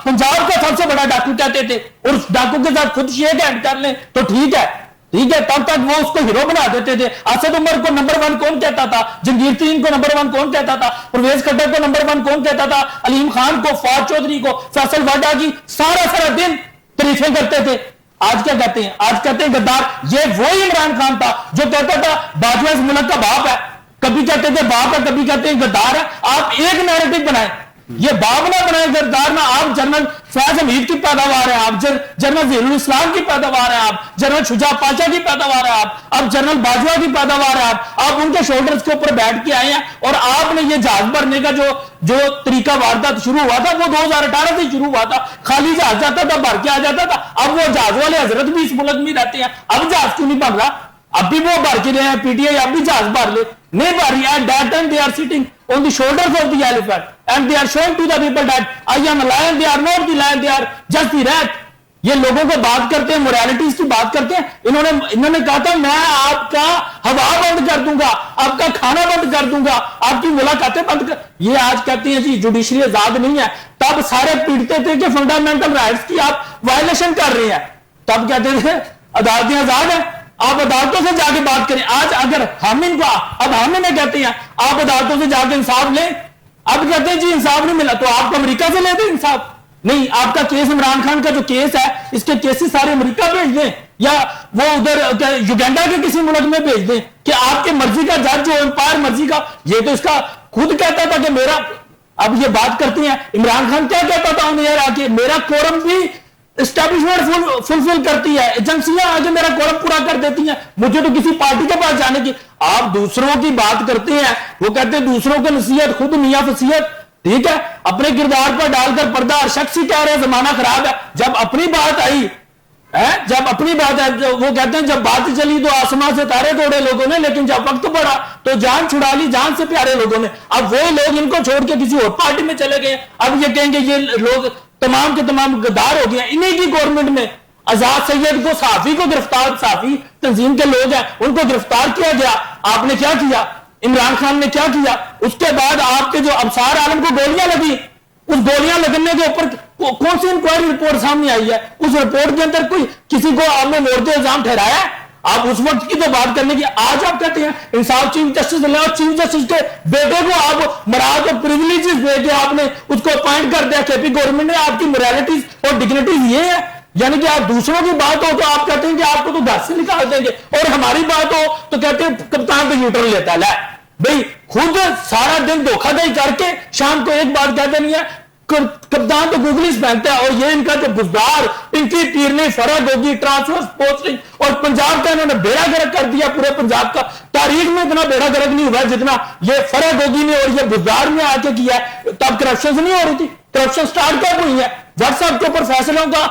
पंजाब का सबसे बड़ा डाकू कहते थे और उस डाकू के साथ खुद शेक हैंड कर ले तो ठीक है, तब तक वो उसको हीरो बना देते थे। असद उमर को नंबर 1 कौन कहता था, जंगीर तीन को नंबर 1 कौन कहता था, परवेज खट्टर को नंबर 1 कौन कहता था, अलीम खान को, फवाद चौधरी को, फैसल वाडा की सारा दिन तारीफें करते थे। आज क्या कहते हैं? आज कहते हैं गद्दार। ये वही इमरान खान था जो कहता था बाजवा इस मुल्क का बाप है, कभी कहते थे बाप है, कभी कहते हैं गद्दार है। आप एक नैरेटिव बनाए, ये बाप ना बनाए गद्दार ना। आप जनरल फैज हमीद की पैदावार है, आप जनरल ज़हीरुल इस्लाम की पैदावार है, आप जनरल शुजा पाचा की पैदावार है, आप जनरल बाजवा की पैदावार है। आप उनके शोल्डर्स के ऊपर बैठ के आए हैं और आपने ये जहाज भरने का जो तरीका वारदात शुरू हुआ था वो 2018 से शुरू हुआ था। खाली जहाज जाता था, भर के आ जाता था। अब वो जहाज वाले हजरत भी इस मुल्क में रहते हैं, अब जहाज क्यों नहीं बन रहा? अब भी वो भर के रहे हैं पीटीआई, अब भी जहाज भर ले, नहीं भर रही है। That time they are sitting on the shoulders of the elephant and they are showing to the people that I am a lion, they are not the lion, they are just the rat. ये लोगों को बात करते हैं, moralities की बात करते हैं। इन्होंने कहा था मैं आपका हवा बंद कर दूंगा, आपका खाना बंद कर दूंगा, आपकी मुलाकातें बंद कर। ये आज कहते हैं जी जुडिशरी आजाद नहीं है। तब सारे पीटते थे कि फंडामेंटल राइट्स की आप वायलेशन कर रहे हैं। तब कहते थे अदालतें आजाद है, आप अदालतों से जाके बात करें। आज अगर हम इनको अब हम इन्हें कहते हैं आप अदालतों से जाके इंसाफ लें, अब कहते हैं जी इंसाफ नहीं मिला तो आप अमेरिका से ले दें इंसाफ। नहीं, आपका केस इमरान खान का जो केस है, इसके केसेस सारे अमेरिका भेज दें या वो उधर युगांडा के किसी मुल्क में भेज दें कि आपके मर्जी का जज जो एम्पायर मर्जी का। ये तो इसका खुद कहता था कि मेरा, अब ये बात करते हैं इमरान खान क्या कहता था उन्हें यार आके, मेरा कोरम भी एस्टैब्लिशमेंट फुलफिल करती है, एजेंसियां आगे मेरा कोरम पूरा कर देती हैं, मुझे तो किसी पार्टी के पास जाने की। आप दूसरों की बात करते हैं, वो कहते हैं दूसरों को नसीहत खुद मियां फसीहत। ठीक है, अपने किरदार पर डालकर पर्दा हर शख्स ही कह रहे हैं जमाना खराब है। जब अपनी बात आई है, जब अपनी बात है, वो कहते हैं जब बात चली तो आसमां से तारे तोड़े लोगों ने, लेकिन जब वक्त पड़ा तो जान छुड़ा ली जान से प्यारे लोगों ने। अब वो लोग इनको छोड़ के किसी और पार्टी में चले गए। अब ये कहेंगे ये लोग तमाम के तमाम गद्दार हो गए। इन्हीं की गवर्नमेंट में आजाद सैयद को, साफी को गिरफ्तार, साफी तंजीम के लोग हैं उनको गिरफ्तार किया गया। आपने क्या किया? इमरान खान ने क्या किया? उसके बाद आपके जो अबसार आलम को गोलियां लगी, उस गोलियां लगने के ऊपर कौन सी इंक्वायरी रिपोर्ट सामने आई है? उस रिपोर्ट के अंदर कोई किसी को आपने मोर्दे इल्जाम ठहराया? आप उस वक्त की तो बात करने की। आज आप कहते हैं इंसाफ चीफ जस्टिस और चीफ जस्टिस के बेटे को आप मरा को प्रिविलेजेस दे के आपने उसको अपॉइंट कर दिया केपी गवर्नमेंट ने। आपकी मोरालिटीज और डिग्निटीज ये है, यानी कि आप दूसरों की बात हो तो आप कहते हैं कि आपको तो घर से निकाल देंगे, और हमारी बात हो तो कहते हैं कप्तान तो यूटर्न लेता है। भाई खुद सारा दिन धोखाधड़ी करके शाम को एक बात कहते नहीं है, कप्तान तो गूगलीज पहनता है। और ये इनका जो बुजदार, इनकी तीरनी फर्क होगी, ट्रांसफर पोस्टिंग, और पंजाब का इन्होंने बेड़ा गर्क कर दिया। पूरे पंजाब का तारीख में इतना बेड़ा गर्क नहीं हुआ जितना ये फर्क होगी ने और ये बुजदार में आके किया। तब करप्शन नहीं हो रही थी, करप्शन स्टार्ट कब हुई है? व्हाट्सएप के ऊपर फैसलों का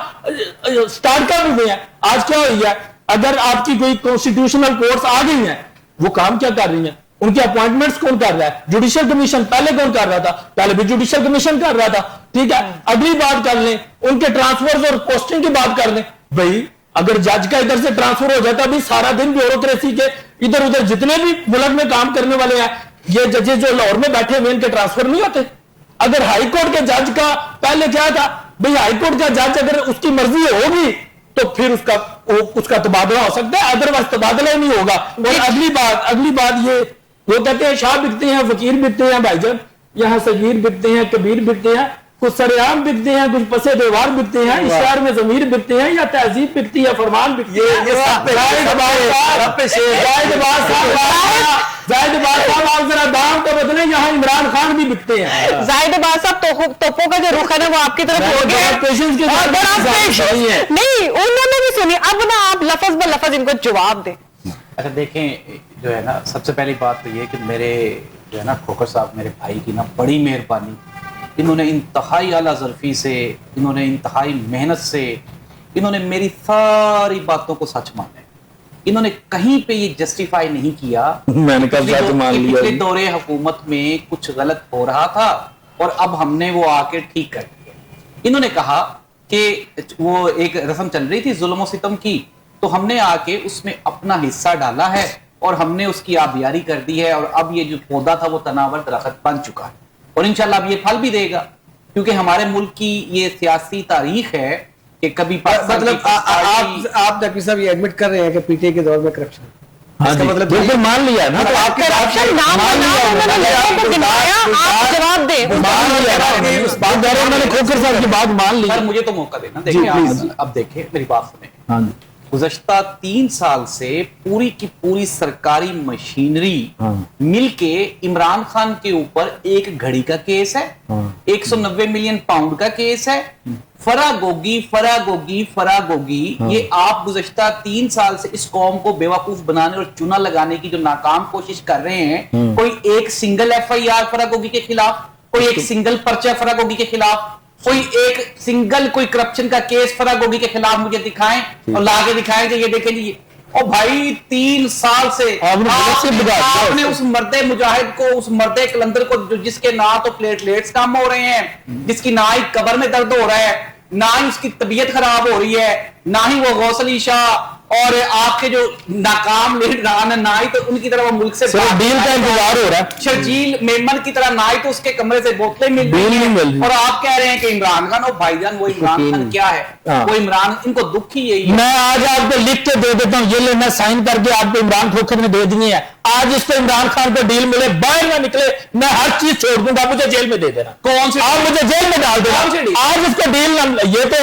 स्टार्ट कब हुए हैं? आज क्या हुई है? अगर आपकी कोई कॉन्स्टिट्यूशनल कोर्ट्स आ गई हैं, वो काम क्या कर रही हैं? उनके अपॉइंटमेंट्स कौन कर रहा है? Judicial commission. पहले कौन कर रहा था? पहले भी जुडिशियल कमीशन कर रहा था। ठीक है, अगली बात कर लें, उनके ट्रांसफर्स और पोस्टिंग की बात कर लें। भाई अगर जज का इधर से ट्रांसफर हो जाता, अभी सारा दिन ब्यूरोक्रेसी के इधर उधर जितने भी मुल्क में काम करने वाले हैं, ये जजेस जो लाहौर में बैठे हुए, इनके ट्रांसफर नहीं होते। अगर हाईकोर्ट के जज का पहले क्या था, भाई हाईकोर्ट का जज अगर उसकी मर्जी होगी तो फिर उसका तबादला हो सकता है, अदरवाइज तबादला ही नहीं होगा। और अगली बात ये वो कहते हैं शाह बिकते हैं, फकीर बिकते हैं, भाईजान यहाँ सगीर बिकते हैं, कबीर बिकते हैं, कुछ सरेआम बिकते हैं, कुछ पसे देवार बिकते हैं, इस शहर में जमीर बिकते हैं, या तहजीब बिकती है, फरमान बिकती है। जाहिद बादशाह आप जरा दाम तो बदले, यहाँ इमरान खान भी बिकते हैं। जाहिद बादशाह तोपों का जो रुख है ना वो आपकी तरफ हो गया है। नहीं, उन्होंने भी सुनी। अब ना आप लफज ब लफज इनको जवाब दें। अच्छा देखें, जो है ना सबसे पहली बात तो ये कि मेरे जो है ना खोखर साहब मेरे भाई की ना बड़ी मेहरबानी, इन्होंने इंतहाई आला ज़र्फ़ी से, इन्होंने इंतहाई मेहनत से, इन्होंने मेरी सारी बातों को सच माना है। इन्होंने कहीं पे ये जस्टिफाई नहीं किया मैंने कब सच मान लिया। पिछले दौरे हुकूमत में कुछ गलत हो रहा था और अब हमने वो आके ठीक कर दिया। इन्होंने कहा कि वो एक रस्म चल रही थी जुल्म और सितम की, तो हमने आके उसमें अपना हिस्सा डाला है और हमने उसकी आबियारी कर दी है, और अब ये जो पौधा था वो तनावर दरख्त बन चुका है और इंशाल्लाह अब ये फल भी देगा, क्योंकि हमारे मुल्क की ये सियासी तारीख है कि कभी मतलब आप नकवी साहब ये एडमिट कर रहे हैं कि पीटीआई के दौर में करप्शन, इसका मतलब बिल्कुल मान लिया ना। तो आपके करप्शन नाम आप जवाब दें। मैंने खोखर साहब की बात मान ली। मुझे तो मौका देना। देखिए अब देखिए मेरी बात सुने। गुज़श्ता 3 साल से पूरी की पूरी सरकारी मशीनरी मिलके इमरान खान के ऊपर एक घड़ी का केस है, 190 मिलियन पाउंड का केस है, फरागोगी ये आप गुज़श्ता 3 साल से इस कौम को बेवकूफ बनाने और चुना लगाने की जो नाकाम कोशिश कर रहे हैं। कोई एक सिंगल FIR फरागोगी के खिलाफ, कोई एक सिंगल पर्चा फरागोगी के खिलाफ, कोई एक सिंगल कोई करप्शन का केस फरागोगी के खिलाफ मुझे दिखाएं और लाके दिखाएं कि ये देखें जी। और भाई 3 साल से आपने उस मर्दे मुजाहिद को, उस मर्दे कलंदर को, जो जिसके ना तो प्लेटलेट्स कम हो रहे हैं, जिसकी ना ही कब्र में दर्द हो रहा है, ना ही उसकी तबीयत खराब हो रही है, ना ही वो गौसल शाह और आपके जो नाकाम लीडरान है, ना ही तो उनकी तरह वो मुल्क से डील का इंतजार हो रहा है, शर्जील मेमन की तरह ना ही तो उसके कमरे से बोतलें मिल रही हैं, और आप कह रहे हैं कि इमरान खान, और भाईजान वो इमरान खान क्या है? वो इमरान, इनको दुख ही यही है। मैं आज आपको लिख के दे देता हूँ, ये ले मैं साइन करके आपको इमरान खोखर ने दे दिए हैं। आज इसको इमरान खान को डील मिले, बाहर ना निकले, मैं हर चीज छोड़ दूंगा, मुझे जेल में दे देना। कौन सी? आप मुझे जेल में डाल देना। आज इसको डील ना, ये तो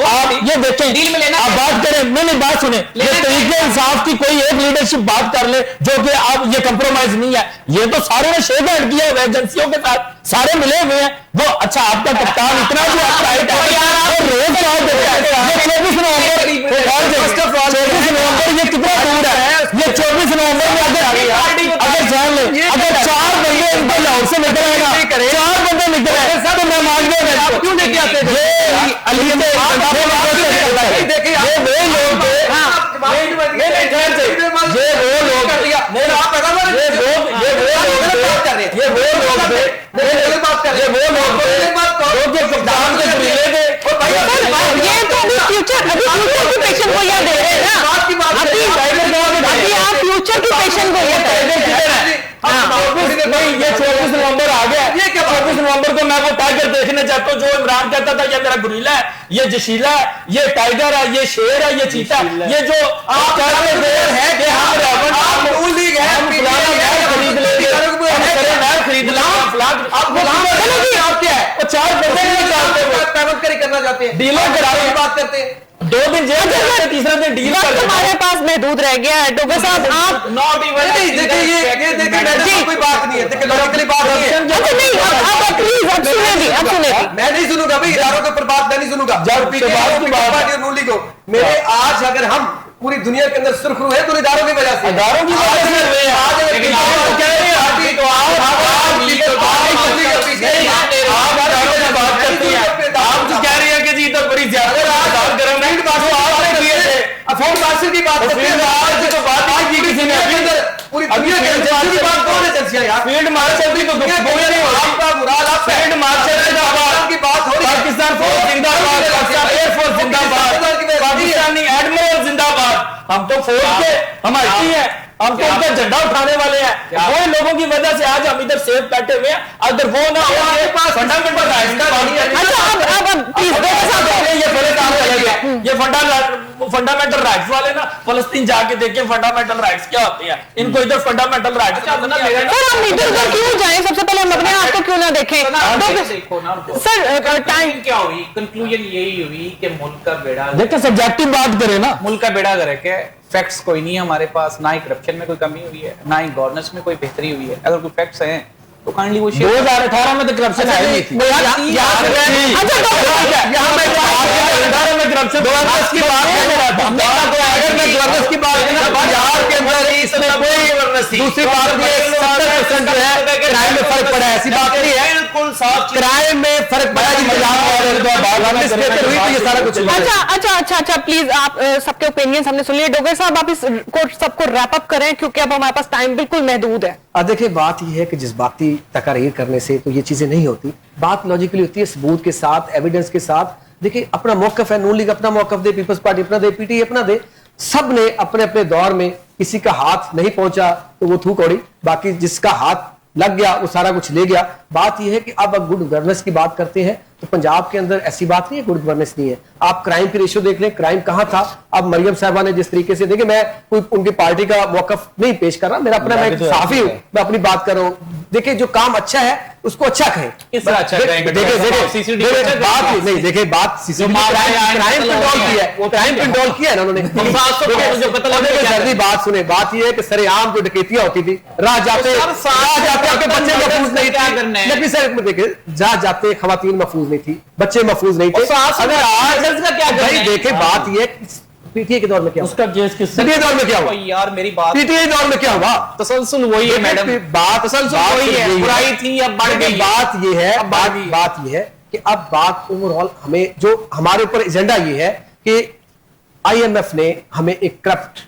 आप ये देखें, डील में लेना, आप बात करें, मैंने बात सुने, ये तरीके इंसाफ की कोई एक लीडरशिप बात कर ले जो कि आप ये कंप्रोमाइज नहीं है। ये तो सारे ने शेक हैंड किया हुआ है, एजेंसियों के साथ सारे मिले हुए हैं। वो अच्छा आपका कप्तान इतना भी अपराइट है, रोज क्या देता है? ये 24 नवंबर ये कितना दूर है? ये 24 नवंबर में अगर जान ले, अगर 4 बंदे इनको लाहौर से निकल आएगा, 4 बंदे निकल आए तो मैं मान गया। क्यों लेके आते थे? ये 24 नवंबर आ गया। ये क्या 24 नवंबर को मैं वो टाइगर देखने जाता हूँ जो इमरान कहता था ये मेरा गुरीला है, ये जशीला है, ये टाइगर है, ये शेर है, ये चीता, ये जो आप कहते है कि हम खरीद लेंगे, खरीद लेंगे, लाख आप क्या है? वो 4 पैमंट करना चाहते हैं, डीलर की बात करते हैं। 2 दिन जेल में रहते, तीसरे दिन डील कर देते। हमारे पास महदूद रह गया है डॉक्टर साहब, आप नॉट इवन देखिए ये देखिए मैडम कोई बात नहीं है, देखिए लॉजिकली बात नहीं है। अच्छा नहीं, अब प्लीज अब सुने भी, अब सुने भी। मैं नहीं सुनूंगा भाई, इदारों के ऊपर बात मैं नहीं सुनूंगा। जब शहबाज की बात नून लीग हो, मेरे आज अगर हम पूरी दुनिया के अंदर सुर्खरू है तो इदारों की वजह से, इदारों की वजह से हुए हैं। आज अगर लेकिन किसी आप को कह रहे हैं हाथी तो आप आप जो कह रही है कि जी तो बड़ी ज्यादा की बात करते हैं, पूरी दुनिया के अंदर की बात कौन है एजेंसियां यार? फील्ड मार्शल भी तो आपका मुराद आप फील्ड मार्शल की बात हो रही है। पाकिस्तान फोर्स जिंदाबाद, पाकिस्तान एयरफोर्स जिंदाबाद, पाकिस्तानी एडमिरल जिंदाबाद। हम तो फोर्स के हम आईटी हैं, हम तो उनका झंडा उठाने वाले हैं। वो लोगों की वजह से आज हम इधर सेफ बैठे हुए हैं। अगर वो ना हो फंडामेंटल राइट्स का अब प्लीज ये फर्क आ रहा है। ये फंडामेंटल राइट्स वाले ना फलस्तीन जाके देखें फंडामेंटल राइट्स क्या होते हैं। इनको इधर फंडामेंटल राइट्स सर हम इधर उधर क्यों जाएं? सबसे पहले हम अपने आप को क्यों ना देखें? देखो ना सर टाइम क्या हुई, कंक्लूजन यही हुई कि मुल्क का बेड़ा, देखिए सब्जेक्टिव बात करें ना, मुल्क का बेड़ा गर्क है। फैक्ट्स कोई नहीं है हमारे पास, ना ही करप्शन में कोई कमी हुई है, ना ही गवर्नेंस में कोई बेहतरी हुई है। अगर कोई फैक्ट्स हैं तो काइंडली वो 2018 में तो करप्शन है नहीं थी। दूसरी बात ये 70% जो है क्राइम में फर्क पड़ा है, ऐसी बात नहीं है। बिल्कुल साफ क्राइम में फर्क पड़ा है, ये सारा कुछ। अच्छा प्लीज आप सबके ओपिनियंस हमने सुन लिए। डोगर साहब आप इसको सबको रैप अप करें क्योंकि अब हमारे पास टाइम बिल्कुल महदूद है। देखिए बात यह है कि जज्बाती तकरीर करने से तो ये चीजें नहीं होती, बात लॉजिकली होती है, सबूत के साथ, एविडेंस के साथ। देखिए अपना मौकफ है, नून लीग अपना मौकफ दे, पीपल्स पार्टी अपना दे, पीटीआई अपना दे। सब ने अपने अपने दौर में, किसी का हाथ नहीं पहुंचा तो वो थू कौड़ी, बाकी जिसका हाथ लग गया वो सारा कुछ ले गया। बात यह है कि अब गुड गवर्नेंस की बात करते हैं तो पंजाब के अंदर ऐसी बात नहीं है गुड गवर्नेंस नहीं है। आप क्राइम की रेशियो देख लें, क्राइम कहां था। अब मरियम साहबा ने जिस तरीके से, देखिए मैं कोई उनकी पार्टी का मौकफ नहीं पेश कर रहा, मेरा अपना, मैं साफी हूं, मैं अपनी बात कर रहा हूं। देखिए जो काम अच्छा है उसको अच्छा कहें। अच्छा कहेंगे। बात नहीं, देखिए बात क्राइम कंट्रोल की है, वो क्राइम कंट्रोल किया है उन्होंने। बात सुने, बात ये है कि सरेआम जो डकैतियां होती थी, राह जाते आपके बच्चे महफूज नहीं थे। देखिए जा जाते खवातीन महफूज नहीं थी, बच्चे महफूज नहीं थे। अगर आज देखे बात ये पीटीआई के दौर में क्या उसका केस किस पीटीआई दौर में क्या हुआ यार? मेरी बात पीटीआई दौर में क्या हुआ? तसलसल वही है मैडम, बात वही है, बुराई थी अब बढ़ गई। बात ये है, बात ये है कि अब बात ओवरऑल हमें जो हमारे ऊपर एजेंडा ये है कि आईएमएफ ने हमें एक करप्ट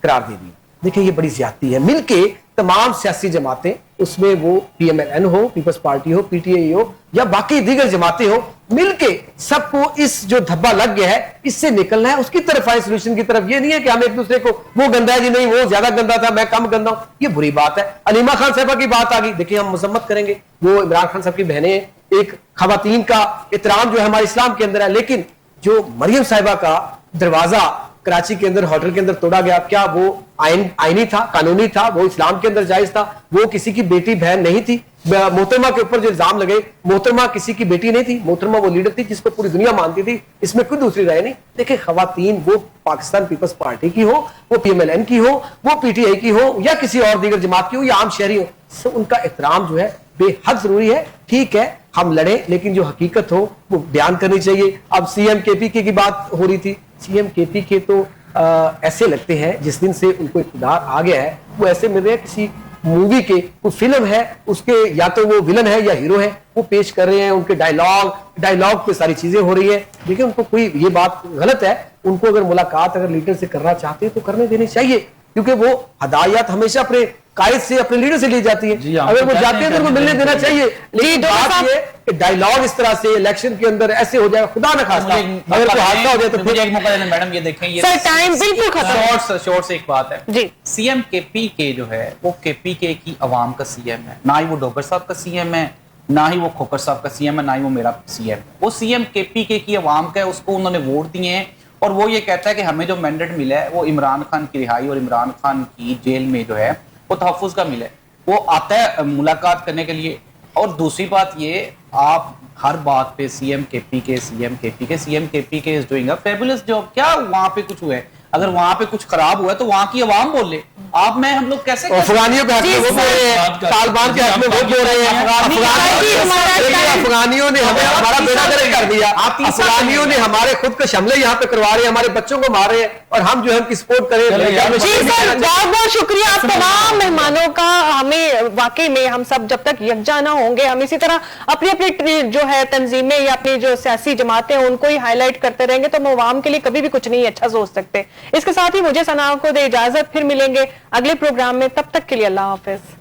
करार दे दिया। देखिए ये बड़ी ज्यादती है। मिलके तमाम सियासी जमातें, उसमें वो पीएमएलएन हो, पीपल्स पार्टी हो, पीटीआई हो या बाकी दीगर जमातें हो, मिलके सबको इस जो धब्बा लग गया है इससे निकलना है, उसकी तरफ आए, सोल्यूशन की तरफ। ये नहीं है कि हम एक दूसरे को वो गंदा है जी, नहीं वो ज्यादा गंदा था मैं कम गंदा हूं, ये बुरी बात है। अलीमा खान साहबा की बात आ गई, देखिए हम मजम्मत करेंगे, वो इमरान खान साहब की बहनें, एक खवातीन का एहतराम जो है हमारे इस्लाम के अंदर है। लेकिन जो मरियम साहिबा का दरवाजा कराची के अंदर होटल के अंदर तोड़ा गया, क्या वो आईनी था, कानूनी था, वो इस्लाम के अंदर जायज था? वो किसी की बेटी बहन नहीं थी। मोहतरमा के ऊपर जो इल्जाम लगे, मोहतरमा किसी की बेटी नहीं थी, मोहतरमा वो लीडर थी जिसको पूरी दुनिया मानती थी, इसमें कोई दूसरी राय नहीं। देखिए खवातीन वो पाकिस्तान पीपल्स पार्टी की हो, वो पीएमएलएन की हो, वो पीटीआई की हो या किसी और दीगर जमात की हो या आम शहरी हो, सब उनका एहतराम जो है बेहद जरूरी है। ठीक है हम लड़े, लेकिन जो हकीकत हो वो बयान करनी चाहिए। अब सीएम केपीके की बात हो रही थी, सीएम केपीके तो ऐसे लगते हैं जिस दिन से उनको इक़्तिदार आ गया है वो ऐसे मिल रहे हैं किसी मूवी के, कोई फिल्म है उसके या तो वो विलन है या हीरो है, वो पेश कर रहे हैं, उनके डायलॉग पे सारी चीजें हो रही है। देखिए उनको कोई, ये बात गलत है, उनको अगर मुलाकात अगर लीडर से करना चाहते हैं तो करने देनी चाहिए, क्योंकि वो हदायत हमेशा अपने कायद से, अपने लीडर से ली जाती है। अगर वो जाते हैं तो उनको मिलने देना चाहिए। लेकिन बात ये कि डायलॉग इस तरह से इलेक्शन के अंदर ऐसे हो जाएगा, खुदा न खास्ता अगर कोई हादसा हो जाए तो मुझे एक मौका देना मैडम। ये देखें, ये सर टाइम बिल्कुल खत्म। शॉर्ट से एक बात है जी, सीएम केपीके जो है वो केपीके की आवाम का सीएम है, ना ही वो डोगर साहब का सीएम है, ना ही वो खोकर साहब का सीएम है, ना ही वो मेरा सीएम है। वो सीएम केपीके की आवाम का है, उसको उन्होंने वोट दिए हैं और वो ये कहता है कि हमें जो मैंडेट मिला है वो इमरान खान की रिहाई और इमरान खान की जेल में जो है वो तहफ्फुज़ का मिला है। वो आता है मुलाकात करने के लिए, और दूसरी बात ये, आप हर बात पे सीएम केपी के is doing a fabulous job, क्या वहां पे कुछ हुआ है? अगर वहां पे कुछ खराब हुआ है तो वहां की आवाम बोले, आप मैं हम लोग कैसे अफगानियों के हक में वो बोल रहे हैं, तालिबान के हक में वो बोल रहे हैं, अफगानियों ने हमें हमारा बेड़ा गर्क कर दिया, अफगानियों ने हमारे खुद के हमले यहाँ पे करवा रहे हैं, हमारे बच्चों को मार रहे हैं, और हम जो है उनकी सपोर्ट करें। जी सर, बहुत बहुत शुक्रिया आप तमाम मेहमानों का। हमें वाकई में हम सब जब तक यकजा ना होंगे, हम इसी तरह अपनी अपनी जो है तंजीमें या अपनी जो सियासी जमातें उनको ही हाईलाइट करते रहेंगे तो हम अवाम के लिए कभी भी कुछ नहीं अच्छा सोच सकते। इसके साथ ही मुझे सना को दे इजाजत, फिर मिलेंगे अगले प्रोग्राम में, तब तक के लिए अल्लाह हाफिज।